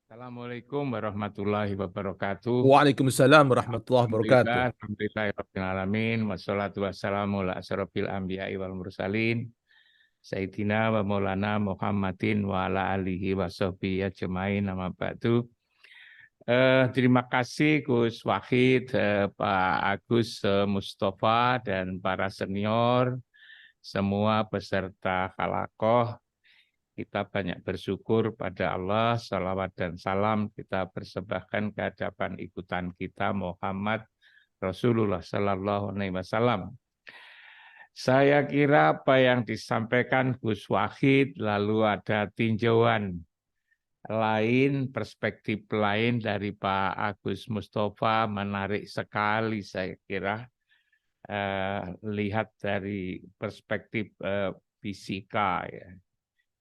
Assalamualaikum warahmatullahi wabarakatuh. Waalaikumsalam warahmatullahi wabarakatuh. Alhamdulillah, alhamdulillahirabbil alamin, wassalatu wassalamu ala asyrofil anbiya'i wal mursalin, Sayyidina wa Maulana Muhammadin wa ala alihi wa sahbihi ajmain, nama ba'du. Terima kasih Gus Wahid, Pak Agus Mustafa dan para senior, semua peserta halakoh. Kita banyak bersyukur pada Allah, salawat dan salam kita persembahkan ke hadapan ikutan kita Muhammad Rasulullah Sallallahu Alaihi Wasallam. Saya kira apa yang disampaikan Gus Wahid, lalu ada tinjauan lain, perspektif lain dari Pak Agus Mustafa, menarik sekali saya kira. Lihat dari perspektif fisika ya,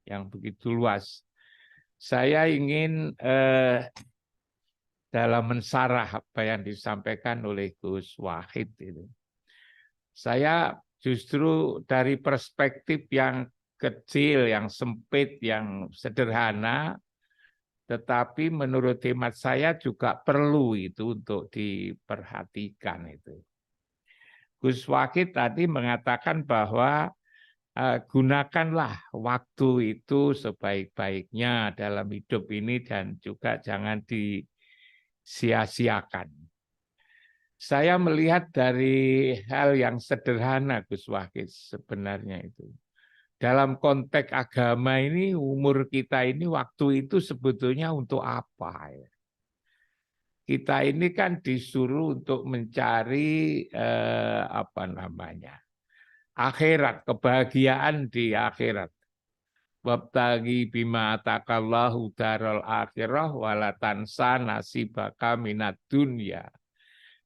yang begitu luas. Saya ingin dalam mensarah apa yang disampaikan oleh Gus Wahid itu. Saya justru dari perspektif yang kecil, yang sempit, yang sederhana, tetapi menurut hemat saya juga perlu itu untuk diperhatikan itu. Gus Wahid tadi mengatakan bahwa gunakanlah waktu itu sebaik-baiknya dalam hidup ini dan juga jangan disia-siakan. Saya melihat dari hal yang sederhana Gus Wahid sebenarnya itu. Dalam konteks agama ini, umur kita ini waktu itu sebetulnya untuk apa ya? Kita ini kan disuruh untuk mencari akhirat, kebahagiaan di akhirat. Wabtaghi bima atakallahu daral akhirah wala tansa nasibaka minad dunya.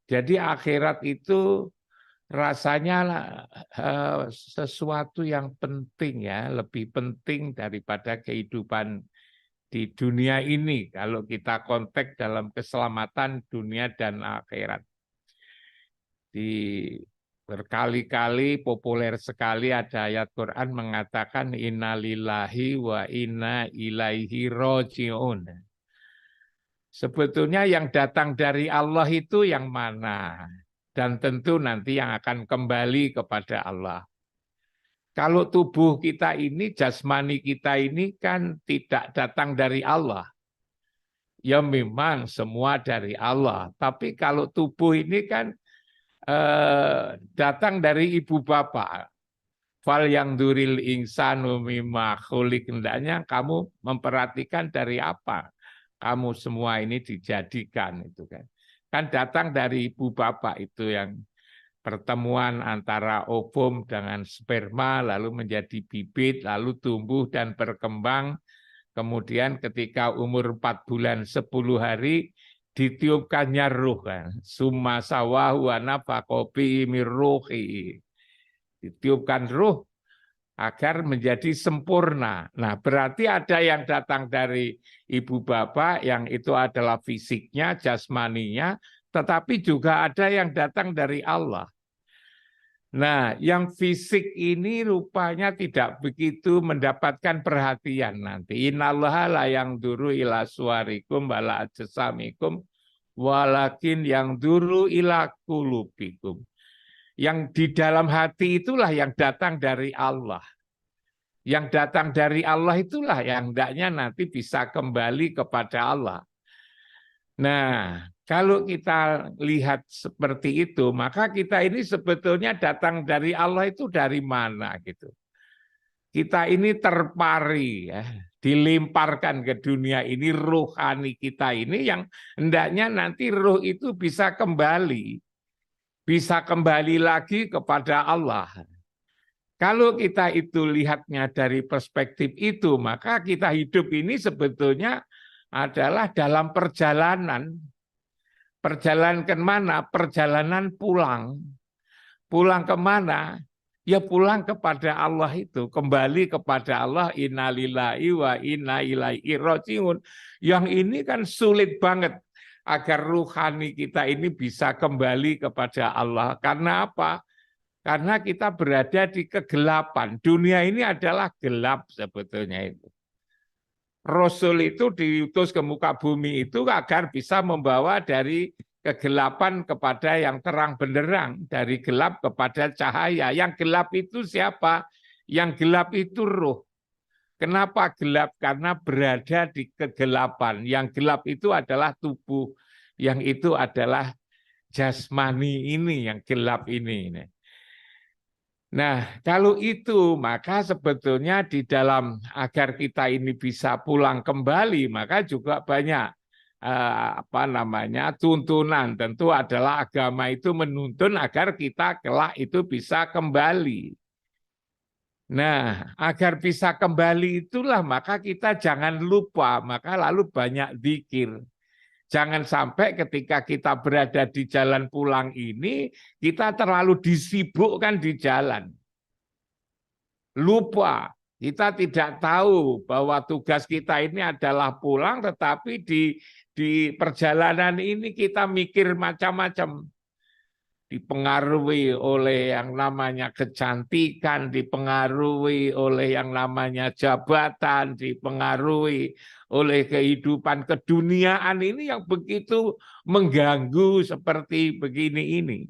Jadi akhirat itu rasanya sesuatu yang penting ya, lebih penting daripada kehidupan di dunia ini kalau kita konteks dalam keselamatan dunia dan akhirat. Berkali-kali populer sekali ada ayat Quran mengatakan innalillahi wa inna ilaihi roji'un. Sebetulnya yang datang dari Allah itu yang mana? Dan tentu nanti yang akan kembali kepada Allah. Kalau tubuh kita ini, jasmani kita ini kan tidak datang dari Allah. Ya memang semua dari Allah. Tapi kalau tubuh ini kan datang dari ibu bapak. Fal yang duril insanu mimma khuliq, hendaknya kamu memperhatikan dari apa kamu semua ini dijadikan itu kan. Kan datang dari ibu bapak itu yang pertemuan antara ovum dengan sperma lalu menjadi bibit lalu tumbuh dan berkembang. Kemudian ketika umur 4 bulan 10 hari ditiupkannya ruh kan. Summa sawahu wa nafakha fihi min ruhi. Ditiupkan ruh agar menjadi sempurna. Nah, berarti ada yang datang dari ibu bapak yang itu adalah fisiknya, jasmaninya, tetapi juga ada yang datang dari Allah. Nah, yang fisik ini rupanya tidak begitu mendapatkan perhatian nanti. Innallaha la yanzuru ila suwarikum wala ajsamikum walakin yanzuru ila qulubikum. Yang di dalam hati itulah yang datang dari Allah. Yang datang dari Allah itulah yang hendaknya nanti bisa kembali kepada Allah. Nah, kalau kita lihat seperti itu, maka kita ini sebetulnya datang dari Allah itu dari mana gitu. Kita ini terpari ya, dilemparkan ke dunia ini rohani kita ini yang hendaknya nanti roh itu bisa kembali lagi kepada Allah. Kalau kita itu lihatnya dari perspektif itu, maka kita hidup ini sebetulnya adalah dalam perjalanan. Perjalanan ke mana? Perjalanan pulang. Pulang ke mana? Ya pulang kepada Allah itu. Kembali kepada Allah. Innalillahi wa inna ilaihi roji'un. Yang ini kan sulit banget agar ruhani kita ini bisa kembali kepada Allah. Karena apa? Karena kita berada di kegelapan. Dunia ini adalah gelap sebetulnya itu. Rasul itu diutus ke muka bumi itu agar bisa membawa dari kegelapan kepada yang terang benderang, dari gelap kepada cahaya. Yang gelap itu siapa? Yang gelap itu roh. Kenapa gelap? Karena berada di kegelapan. Yang gelap itu adalah tubuh, yang itu adalah jasmani ini, yang gelap ini. Nah, kalau itu maka sebetulnya di dalam agar kita ini bisa pulang kembali, maka juga banyak tuntunan. Tentu adalah agama itu menuntun agar kita kelak itu bisa kembali. Nah, agar bisa kembali itulah maka kita jangan lupa, maka lalu banyak zikir. Jangan sampai ketika kita berada di jalan pulang ini, kita terlalu disibukkan di jalan. Lupa, kita tidak tahu bahwa tugas kita ini adalah pulang, tetapi di perjalanan ini kita mikir macam-macam. Dipengaruhi oleh yang namanya kecantikan, dipengaruhi oleh yang namanya jabatan, dipengaruhi oleh kehidupan keduniaan ini yang begitu mengganggu seperti begini ini.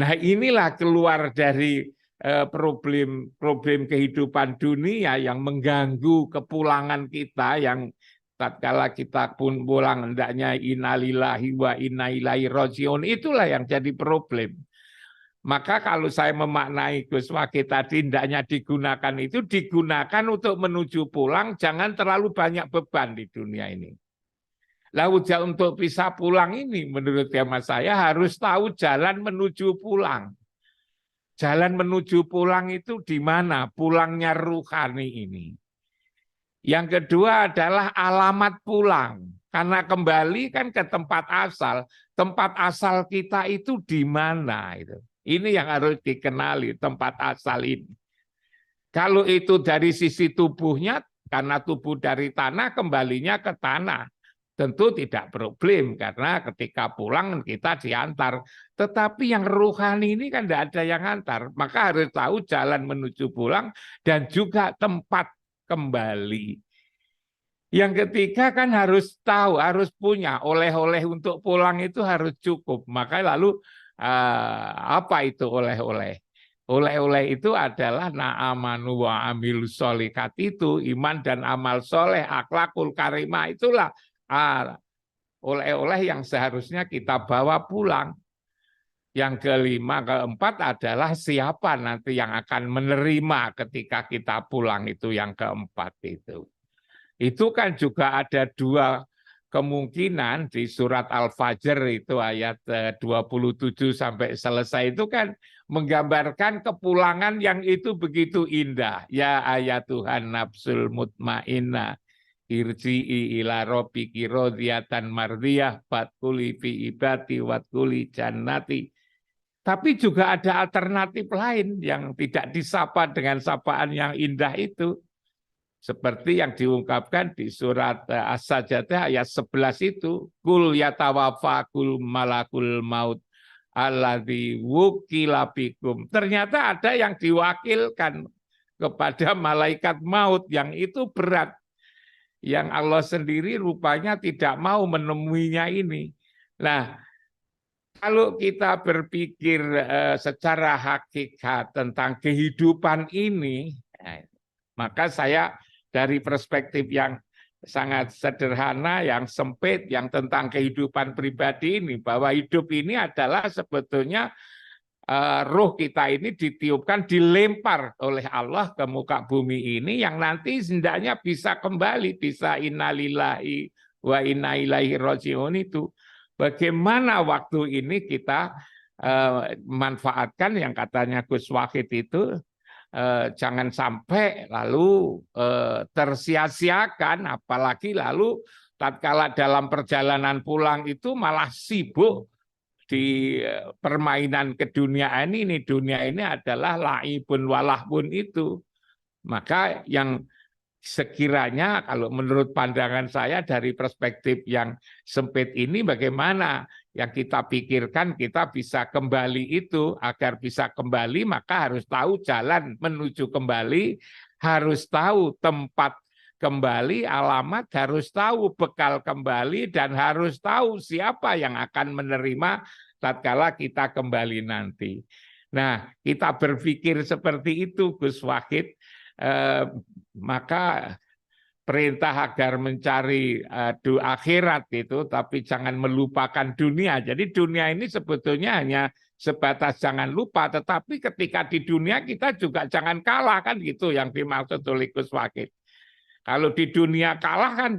Nah, inilah keluar dari problem kehidupan dunia yang mengganggu kepulangan kita, yang tatkala kita pun pulang hendaknya innalillahi wa inna ilaihi rajiun, itulah yang jadi problem. Maka kalau saya memaknai Gus Wage tadi hendaknya digunakan itu digunakan untuk menuju pulang, jangan terlalu banyak beban di dunia ini. Lalu untuk bisa pulang ini menurut hemat saya harus tahu jalan menuju pulang. Jalan menuju pulang itu di mana? Pulangnya ruhani ini. Yang kedua adalah alamat pulang. Karena kembali kan ke tempat asal. Tempat asal kita itu di mana? Ini yang harus dikenali, tempat asal ini. Kalau itu dari sisi tubuhnya, karena tubuh dari tanah, kembalinya ke tanah. Tentu tidak problem, karena ketika pulang kita diantar. Tetapi yang rohani ini kan tidak ada yang antar. Maka harus tahu jalan menuju pulang dan juga tempat kembali. Yang ketiga kan harus tahu, harus punya oleh-oleh untuk pulang itu harus cukup. Maka lalu apa itu oleh-oleh? Oleh-oleh itu adalah na'amanu wa amilus sholihat, itu iman dan amal soleh, akhlakul karimah, itulah oleh-oleh yang seharusnya kita bawa pulang. Yang kelima, keempat adalah siapa nanti yang akan menerima ketika kita pulang, itu yang keempat itu. Itu kan juga ada dua kemungkinan di surat Al-Fajr itu ayat 27 sampai selesai itu kan menggambarkan kepulangan yang itu begitu indah. Ya ayat Tuhan nafsul mutmainnah irji'i ila rabbiki radiyatan mardiyah fadkhuli fi ibadi wadkhuli jannati. Tapi juga ada alternatif lain yang tidak disapa dengan sapaan yang indah itu. Seperti yang diungkapkan di surat As-Sajdah ayat 11 itu. Kul yatawaffakum malakul maut alladzi wukila bikum. Ternyata ada yang diwakilkan kepada malaikat maut yang itu berat. Yang Allah sendiri rupanya tidak mau menemuinya ini. Nah, kalau kita berpikir secara hakikat tentang kehidupan ini, maka saya dari perspektif yang sangat sederhana, yang sempit, yang tentang kehidupan pribadi ini, bahwa hidup ini adalah sebetulnya roh kita ini ditiupkan, dilempar oleh Allah ke muka bumi ini, yang nanti hendaknya bisa kembali, bisa innalillahi wa inna ilaihi rajiun itu. Bagaimana waktu ini kita manfaatkan yang katanya Gus Wahid itu, jangan sampai lalu tersia-siakan, apalagi lalu tatkala dalam perjalanan pulang itu malah sibuk di permainan keduniaan ini. Dunia ini adalah laibun walahbun itu. Maka yang sekiranya kalau menurut pandangan saya dari perspektif yang sempit ini, bagaimana yang kita pikirkan kita bisa kembali itu. Agar bisa kembali maka harus tahu jalan menuju kembali, harus tahu tempat kembali, alamat, harus tahu bekal kembali, dan harus tahu siapa yang akan menerima tatkala kita kembali nanti. Nah, kita berpikir seperti itu, Gus Wahid, maka perintah agar mencari akhirat itu, tapi jangan melupakan dunia. Jadi dunia ini sebetulnya hanya sebatas jangan lupa, tetapi ketika di dunia kita juga jangan kalah, kan gitu yang dimaksud oleh Gus Wahid. Kalau di dunia kalah kan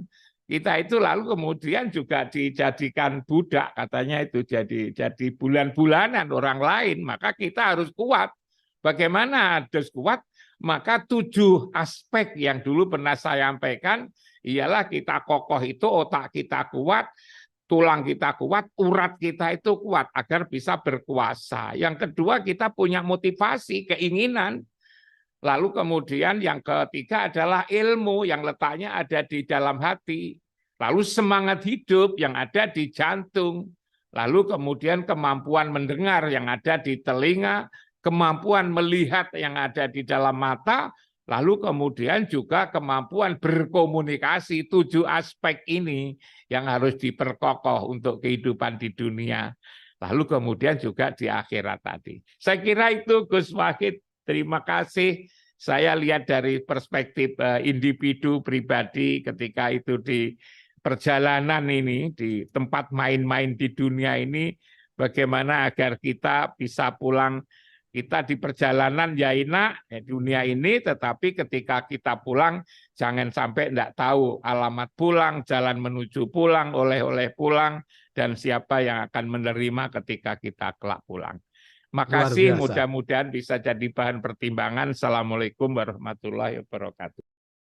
kita itu lalu kemudian juga dijadikan budak, katanya itu jadi bulan-bulanan orang lain, maka kita harus kuat. Bagaimana harus kuat? Maka 7 aspek yang dulu pernah saya sampaikan, ialah kita kokoh itu, otak kita kuat, tulang kita kuat, urat kita itu kuat agar bisa berkuasa. Yang kedua, kita punya motivasi, keinginan. Lalu kemudian yang ketiga adalah ilmu yang letaknya ada di dalam hati. Lalu semangat hidup yang ada di jantung. Lalu kemudian kemampuan mendengar yang ada di telinga, kemampuan melihat yang ada di dalam mata, lalu kemudian juga kemampuan berkomunikasi. 7 aspek ini yang harus diperkokoh untuk kehidupan di dunia. Lalu kemudian juga di akhirat tadi. Saya kira itu, Gus Wahid. Terima kasih. Saya lihat dari perspektif individu pribadi ketika itu di perjalanan ini, di tempat main-main di dunia ini, bagaimana agar kita bisa pulang. Kita di perjalanan ya enak dunia ini, tetapi ketika kita pulang jangan sampai tidak tahu alamat pulang, jalan menuju pulang, oleh-oleh pulang, dan siapa yang akan menerima ketika kita kelak pulang. Luar Makasih, biasa. mudah-mudahan bisa jadi bahan pertimbangan. Assalamualaikum warahmatullahi wabarakatuh.